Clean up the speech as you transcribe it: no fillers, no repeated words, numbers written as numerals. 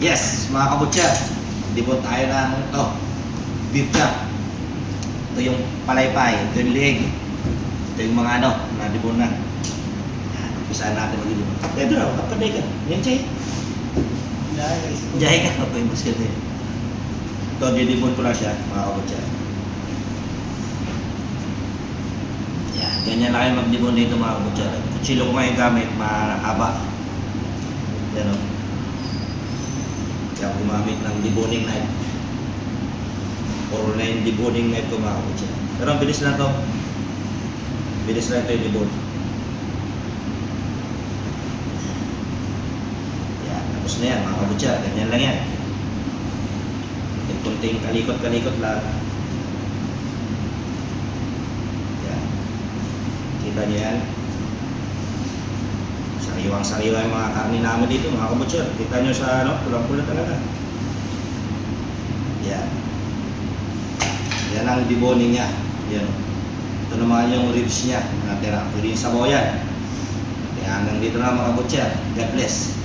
Yes, mga kabutya. Dibon tayo ng ito. Beef chop. Ito yung palaypay. Ito yung leg. Ito yung mga ano, na dibon na. Yan, umpisa natin mag-dibon. Pedro, kapaday ka. Yan, Chay. Jahe ka. Ito yung basket eh. Ito, didibon ko lang siya, mga kabutya. Yan, ganyan lang kayo mag-dibon dito, mga kabutya. Kutsilo ko ngayon gamit, mahaba. Yan o. Kaya gumamit ng deboning knife. Or na yung deboning knife ko, mga kabutya. Pero ang bilis lang to. Bilis lang ito yung debon. Yan, tapos na yan, mga kabutya. Ganyan lang yan. Yung kunting kalikot-kalikot lang. Yan. Kita niyo yan. Sariwang-sariwa yung mga karni namin dito, mga kabutya. Kita nyo sa ano, pulang-pula talaga. Yan. Yan ang deboning niya. Yan. Ito naman yung ribs niya. Natira. Pwede yung sabaw yan. Kaya hanggang dito na, mga kabutya. God bless.